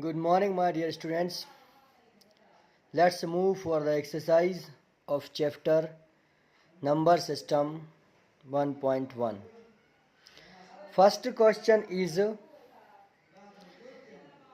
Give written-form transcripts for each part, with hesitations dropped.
Good morning, my dear students. Let's move for the exercise of chapter Number System 1.1. First question is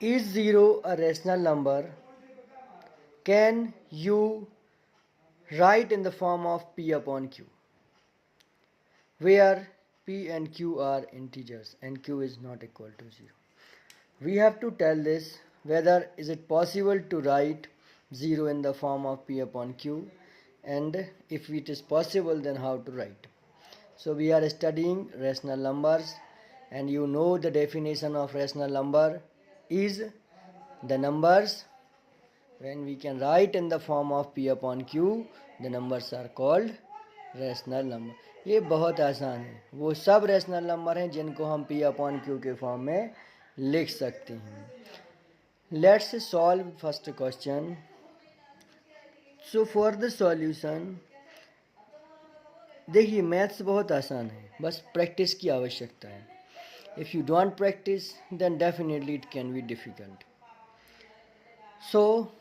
0 a rational number? Can you write in the form of P upon Q, where P and Q are integers and Q is not equal to 0? We have to tell this whether is it possible to write 0 in the form of P upon Q, and if it is possible, then how to write. So we are studying rational numbers, and you know the definition of rational number is the numbers when we can write in the form of P upon Q, the numbers are called rational number. ये बहुत आसान है, वो सब rational number हैं जिनको हम P upon Q के फॉर्म में लिख सकते हैं. Let's solve first question. So for the solution, देखिए मैथ्स बहुत आसान है, बस प्रैक्टिस की आवश्यकता है. If you don't practice, then definitely it can be difficult. So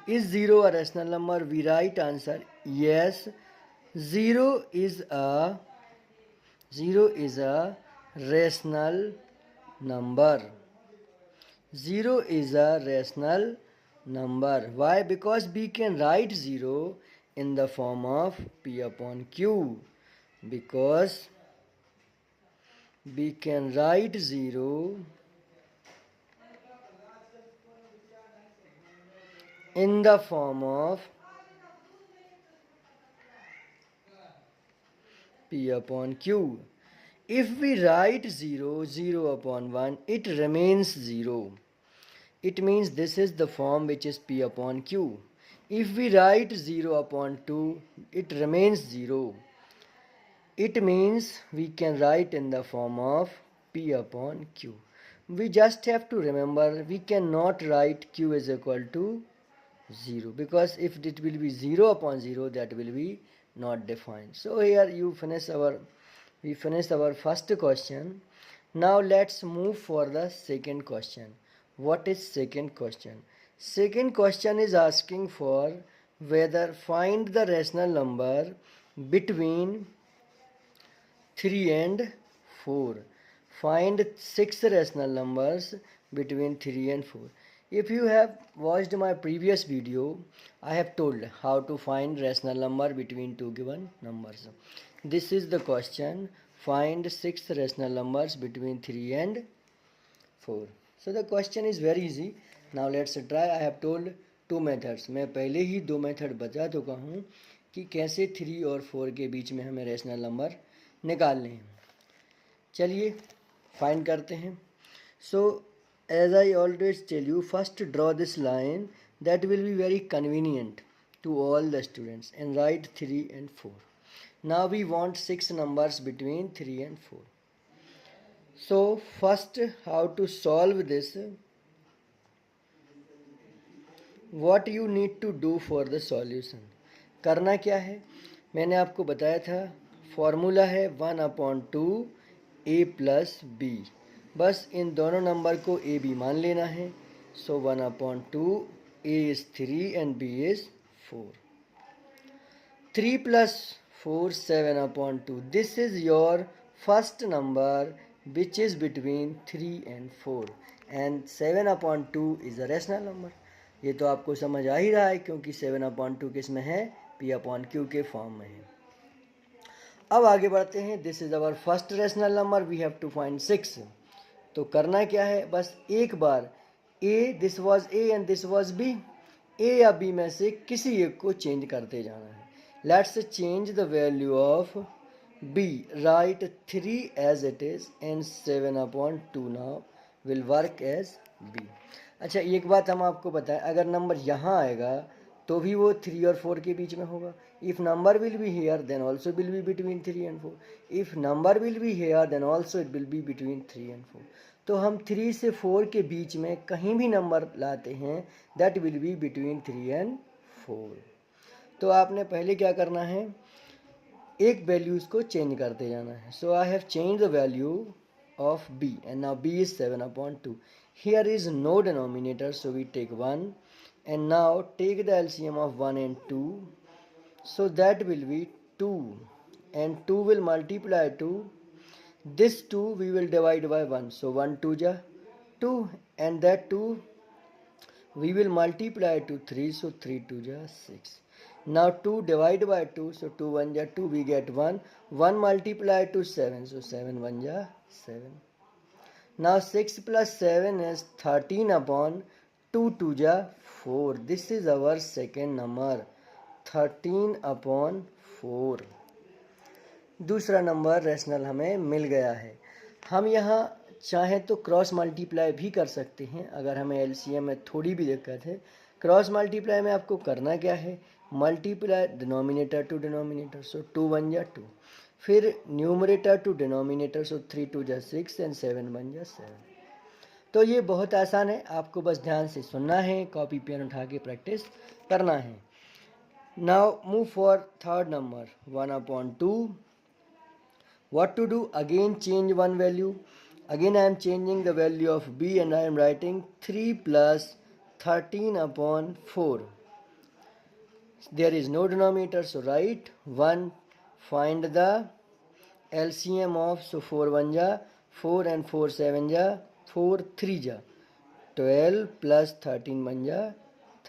is 0 a rational number? We write answer yes. 0 is a rational number. 0 is a rational number. Why? Because we can write 0 in the form of P upon Q. Because we can write 0 in the form of P upon Q. If we write 0 upon 1, it remains 0. It means this is the form which is P upon Q. If we write 0 upon 2, it remains 0. It means we can write in the form of P upon Q. We just have to remember we cannot write Q is equal to 0, because if it will be 0 upon 0, that will be not defined. So here we finish our first question. Now let's move for the second question. What is second question? Second question is asking for whether find the rational number between 3 and 4. Find 6 rational numbers between 3 and 4. If you have watched my previous video, I have told how to find rational number between two given numbers. This is the question. Find 6 rational numbers between 3 and 4. So the question is very easy. Now let's try. I have told two methods. मैं पहले ही दो method बता चुका हूँ कि कैसे 3 और 4 के बीच में हमें रैशनल नंबर निकालने हैं. चलिए फाइंड करते हैं. So as I always tell you, first draw this line that will be very convenient to all the students, and write 3 and 4. Now we want 6 numbers between 3 and 4. So first, how to solve this? What you need to do for the solution? करना क्या है? मैंने आपको बताया था, formula है 1/2 a plus b. बस इन दोनों नंबर को a b मान लेना है. So 1/2, a is 3 and b is 4. 3 plus 4, 7/2. This is your first number which is between 3 and 4, and 7/2 is a rational number. ये तो आपको समझ आ ही रहा है, क्योंकि 7/2 किस में है? P upon Q के फॉर्म में है. अब आगे बढ़ते हैं. This is our first rational number. We have to find 6. तो करना क्या है? बस एक बार this was A and this was B, A या बी में से किसी एक को चेंज करते जाना है. Let's change the value of B. Right 3 as it is and 7/2 now will work as B. अच्छा, एक बात हम आपको बताएं, अगर नंबर यहाँ आएगा तो भी वो 3 और 4 के बीच में होगा. If number will be here then also will be between 3 and 4. If number will be here then also it will be between 3 and 4. तो हम 3 से 4 के बीच में कहीं भी नंबर लाते हैं, that will be between 3 and 4. तो आपने पहले क्या करना है? एक वैल्यूज़ को चेंज करते जाना है. So I have change the value of b, and now b is 7/2. Here is no denominator, so we take 1. And now take the LCM of 1 and 2. So that will be 2. And 2 will multiply to this 2 we will divide by 1. So 1 2 ja 2, and that 2 we will multiply to 3. So 3 2 ja 6. Now 2 divide by 2. So 2 1 ja 2, we get 1. 1 multiply to 7. So 7 1 ja 7. Now 6 plus 7 is 13 upon 2 2 ja 4. This is our second number, 13 upon 4. दूसरा number rational हमें मिल गया है. हम यहाँ चाहें तो cross multiply भी कर सकते हैं अगर हमें एलसीएम में थोड़ी भी दिक्कत है. क्रॉस मल्टीप्लाई में आपको करना क्या है, मल्टीप्लाई डिनोमिनेटर टू डिनोमिनेटर. सो 2 1 जा 2, फिर न्यूमरेटर टू डिनोमिनेटर. सो 3 2 जा 6 एंड 7 1 जा 7. तो ये बहुत आसान है, आपको बस ध्यान से सुनना है, कॉपी पेन उठा के प्रैक्टिस करना है. Now move for third number, 1/2. What to do? Again change one value. Again I am changing the value of b and I am writing 3 plus 13 upon 4. There is no denominator, so write 1. Find the LCM of, so 4 1 ja 4 and 4 7 ja 4 3 ja 12 plus 13 1 ja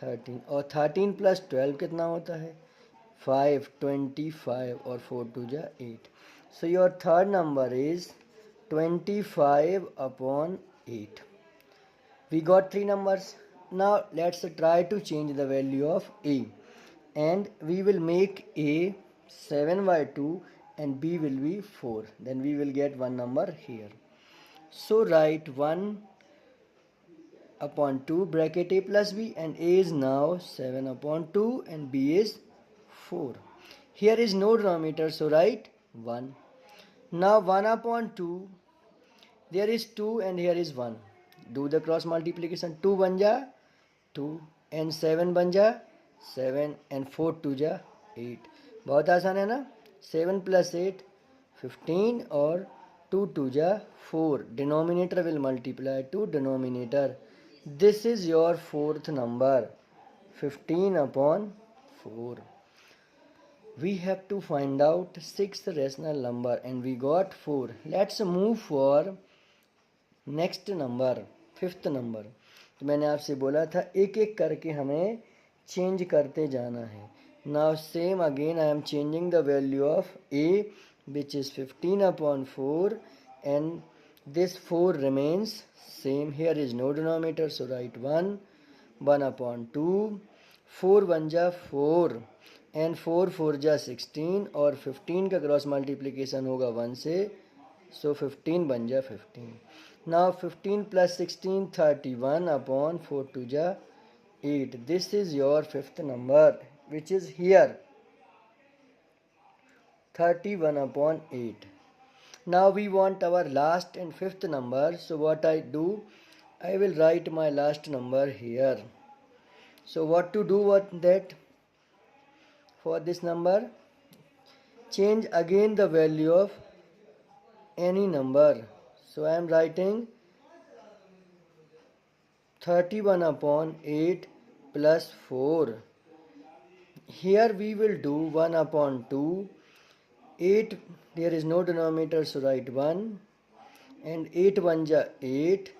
13. और 13 plus 12 कितना होता है 5 25 और 4 2 ja 8. So your third number is 25 upon 8. We got 3 numbers. Now let's try to change the value of a, and we will make a 7/2 and b will be 4. Then we will get one number here. So write 1/2 bracket a plus b, and a is now 7/2 and b is 4. Here is no denominator, so write 1. Now 1/2, there is 2 and here is 1. Do the cross multiplication. 2 1 ja 2 and 7 1 ja 7 and 4 2 ja 8. बहुत आसान है ना. 7 plus 8 15 और 2 2 ja 4. Denominator will multiply to denominator. This is your fourth number, 15/4. We have to find out sixth rational number and we got 4. Let's move for next number, fifth number. तो मैंने आपसे बोला था एक एक करके हमें चेंज करते जाना है. Now same again I am changing the value of a, which is 15/4, and this 4 remains same. Here is no denominator, so write 1. 1/2. 4 1 ja 4 and 4 4 जा 16 और 15 का क्रॉस मल्टीप्लिकेशन होगा 1 से. सो 15 बन जा 15. नाउ 15 plus 16 31/4 2 जा 8. This is your fifth number which is here 31/8. Now we want our last and fifth number. So what I do, I will write my last number here. So what to do, what that for this number, change again the value of any number. So I am writing 31/8 plus 4. Here we will do 1/2. 8, there is no denominator, so write 1. And 8 1 ja 8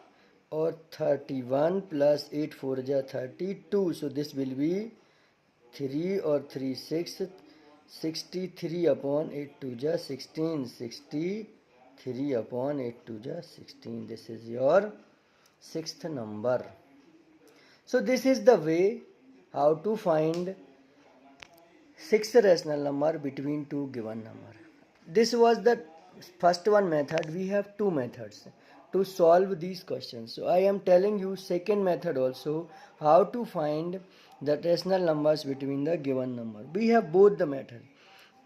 or 31 plus 8 4 ja 32. So this will be 3 or 3 6, 63/8 2 ja 16. 63/8 2 ja 16. This is your sixth number. So this is the way how to find sixth rational number between two given number. This was the first one method. We have two methods to solve these questions. So I am telling you second method also, how to find the rational numbers between the given number. We have both the method,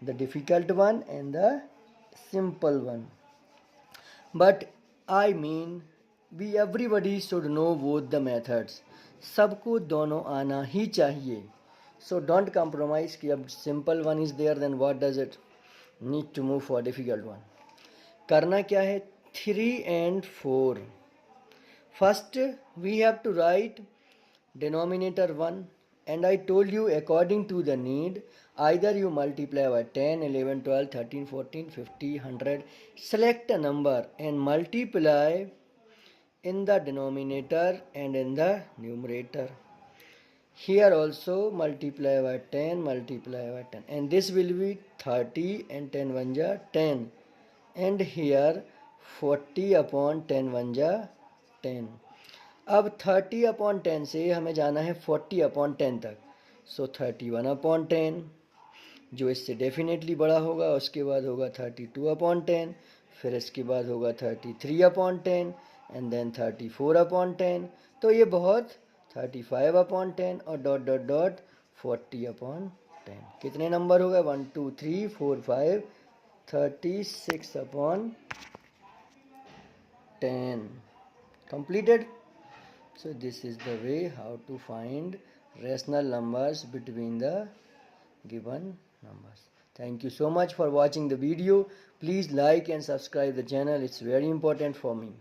the difficult one and the simple one. But I mean everybody should know both the methods. सबको दोनों आना ही चाहिए. So don't compromise कि अब simple one is there, then what does it need to move for difficult one. करना क्या है, 3 and 4. First, we have to write denominator 1, and I told you according to the need, either you multiply by 10, 11, 12, 13, 14, 50, 100, select a number and multiply in the denominator and in the numerator. Here also multiply by 10, multiply by 10, and this will be 30 and 10 1 ja 10, and here 40 upon 10 1 ja 10. अब 30 upon 10 से हमें जाना है 40 upon 10 तक, सो 31 upon 10 जो इससे definitely बड़ा होगा, उसके बाद होगा 32 अपॉन 10, फिर इसके बाद होगा 33 अपॉन 10 एंड देन 34 अपॉन 10, तो ये बहुत 35 अपॉन 10 और डॉट डॉट डॉट 40 अपॉन 10. कितने नंबर हो गए? 1 2 3 4 5 36 upon 10 completed. So this is the way how to find rational numbers between the given numbers. Thank you so much for watching the video. Please like and subscribe the channel. It's very important for me.